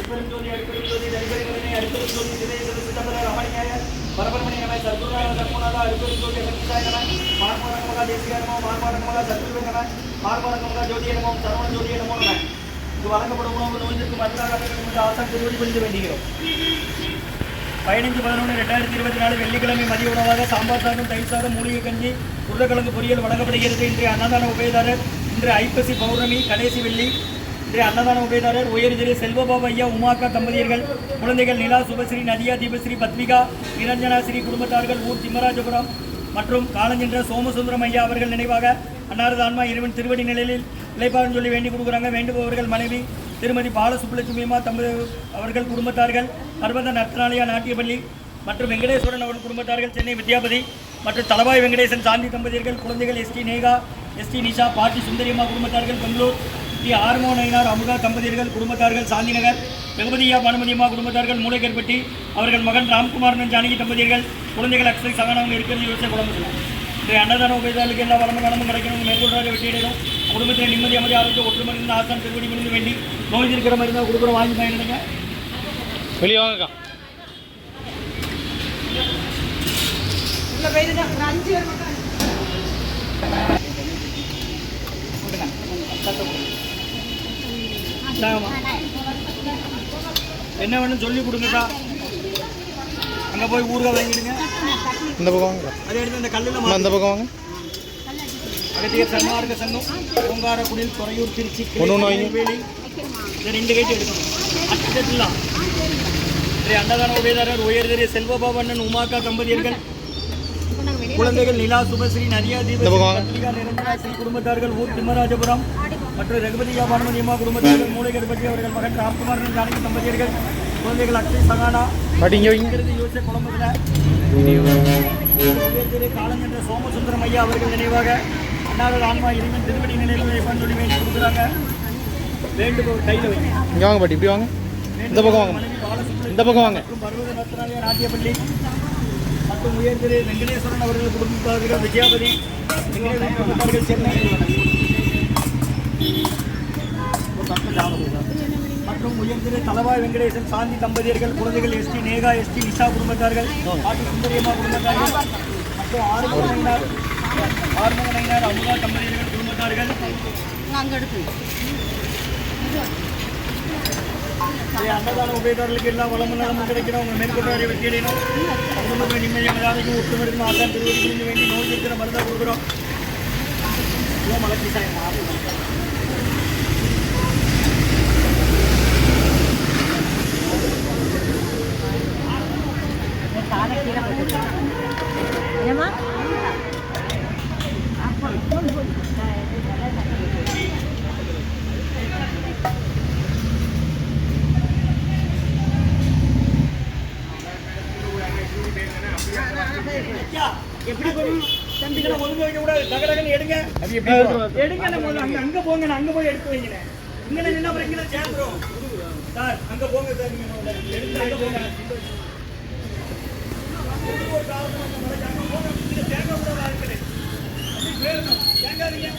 அருட்பெருஞ்சோதி அருட்பெருஞ்சோதி தனிபெருங்கருணை அருட்பெருஞ்சோதி சிதேச சிதம்பர ரமணியாய பரபரமணி நம சத்குருநாத சத்குநாத அருட்பெருஞ்சோதி சக்திசாய நம மார்பாடகமகா தேசிகாய நமோ மார்பாடகமகா சத்குருவே நம மார்பாடகமகா ஜோதியே நமோ சரவண ஜோதியே நமோ நம. இங்கு வழங்கப்படும் உணவு நோய்க்கு மருந்தாக ஆசான் திருவடி பணிந்து வேண்டுகிறோம். 15/11/2024 வெள்ளிக்கிழமை மதிய உணவாக சாம்பார் சாதம், தயிர் சாதம், மூலிகை கஞ்சி, உருளைக்கிழங்கு பொரியல் வழங்கப்படுகிறது. இன்றைய அன்னதான உபயதாரர் இன்று ஐப்பசி பௌர்ணமி கடைசி வெள்ளி. இன்றைய அன்னதான உபயதாரர் உயர்திரு செல்வபாபு ஐயா உமாக்கா தம்பதியர்கள், குழந்தைகள் நிலா, சுபஸ்ரீ, நதியா, தீபஸ்ரீ, பத்மிகா, நிரஞ்சனா ஸ்ரீ குடும்பத்தார்கள், ஊர் திம்மராஜபுரம் மற்றும் காலஞ்சென்ற சோமசுந்தரம் ஐயா அவர்கள் நினைவாக அன்னாரது ஆன்மா இறைவன் திருவடி நிலையில் இளைப்பாறும் சொல்லி வேண்டி கொடுக்குறாங்க. வேண்டுபவர்கள் மனைவி திருமதி பாலசுப்புலட்சுமிமா அவர்கள் குடும்பத்தார்கள், பர்வத நர்த்தனாலயா நாட்டியப்பள்ளி மற்றும் வெங்கடேஸ்வரன் அவர்கள் குடும்பத்தார்கள், சென்னை வித்யாபதி மற்றும் தலபாய் வெங்கடேசன் சாந்தி தம்பதியர்கள், குழந்தைகள் எஸ்டி நேகா, எஸ்டி நிஷா, பாட்டி சுந்தரியம்மா குடும்பத்தார்கள், பெங்களூர் ஸ்ரீ ஆர்மோ நயினார் அமுகா தம்பதியர்கள் குடும்பத்தார்கள், சாந்திநகர் வெகுமதியா பானுமதியம்மா குடும்பத்தார்கள், மூளைக்கற்பட்டி அவர்கள் மகன் ராம்குமாரன் ஜானகி தம்பதியர்கள், குழந்தைகள் அக்ஷய் சகனவங்க இருக்கிறது யோசிச்ச குழம்புல. இன்றைய அன்னதான உபயதாரர்களுக்கு எல்லா வளமும் நலமும் கிடைக்கணும். மேற்கொள்றாக வெற்றியிடணும். குடும்பத்தில் நிம்மதி அமைதி ஆரோக்கிய ஒற்றுமருந்து ஆசான் திருவடி முடிந்து வேண்டி நோய் இருக்கிற மாதிரி இருந்தால் கொடுக்குற வாங்கி பயணிடுங்க. வெளியே வாங்கக்கா. என்ன வேணும் சொல்லி கொடுங்கக்கா. அங்கே போய் ஊறுகாய் வாங்கிடுங்க. இந்த பக்கம் வாங்க. அதே எடுத்து இந்த கல்லில் அந்த பக்கம் வாங்க. அகத்தியர் சன்மார்க்க சங்கம், ஓங்காரக்குடில், துறையூர், திருச்சி, வேலி, இந்த 2 கைட்டு எடுக்கணும். அட்டலாம் அன்னதான உபயதாரர் உயர்திரு செல்வபாபு அண்ணன் உமாக்கா தம்பதியர்கள், குழந்தைகள் நிலா, சுபஸ்ரீ, நதியா, தீபஸ்ரீ, நிரஞ்சனா ஸ்ரீ குடும்பத்தார்கள், ஊர் திம்மராஜபுரம் மற்றும் ரகுபதியா பானுமதியம்மா குடும்பத்தார்கள், மூளைக்கற்பட்டி அவர்கள் மகன் ராம்குமாரன் ஜானகி தம்பதியர்கள், குழந்தைகள் அக்ஷய் சகானா யோசிச்ச குழம்புல காலஞ்சென்ற சோமசுந்தரம் ஐயா அவர்கள் நினைவாக அன்னாரது ஆன்மா இறைவன் திருவடி நிலையில் சொல்லி வேண்டி கொடுக்குறாங்க. வேண்டுபவர் கையில் வைங்க. இங்கே வாங்க பாட்டி, இப்படி வாங்க. இந்த பக்கம் வாங்க. இந்த பக்கம் வாங்க. பர்வத நர்த்தனாலயா நாட்டியப்பள்ளி மற்றும் உயர்திரு வெங்கடேஸ்வரன் அவர்கள் குடும்பத்தார்கள், விஜயாபதி குடும்பத்தார்கள், சென்னை மற்றும் உயர்திரு தலவாய் வெங்கடேசன் சாந்தி தம்பதியர்கள், குழந்தைகள் எஸ்டி நேகா, எஸ்டி நிஷா குடும்பத்தார்கள், பாட்டி சுந்தரியம்மா குடும்பத்தார்கள் மற்றும் ஆறுமுகனைனார் அமுகா தம்பதியர்கள் குடும்பத்தார்கள். அன்னதான உபயதாரர்களுக்கு எல்லா வளமும் நலமும் கிடைக்கணும். உங்கள் மேற்கொண்டாரிய வெற்றியடையணும். குடும்பத்தில் நிம்மதியாக ஒற்றுமருந்து ஆசான் திருவடி புரிந்து வேண்டி நோய் இருக்கிற மருந்தாக கொடுக்குறோம். மலர்ச்சி சாயம் எப்படி தம்பிகளை ஒழுங்கு வைக்க கூடாது. டகடகன்னு எடுங்க. எடுங்க. அங்க போங்க. அங்க போய் எடுத்து வைங்க. இங்க நின்னா அப்புறம் இங்க சேர்ந்துரும் சார். அங்க போங்க சார். நீங்க எடுத்து அங்க போங்க. ஒரு காரணம் அங்க போங்க. தேங்க கூட இருக்குது. அப்படி பேரணும். தேங்காதீங்க.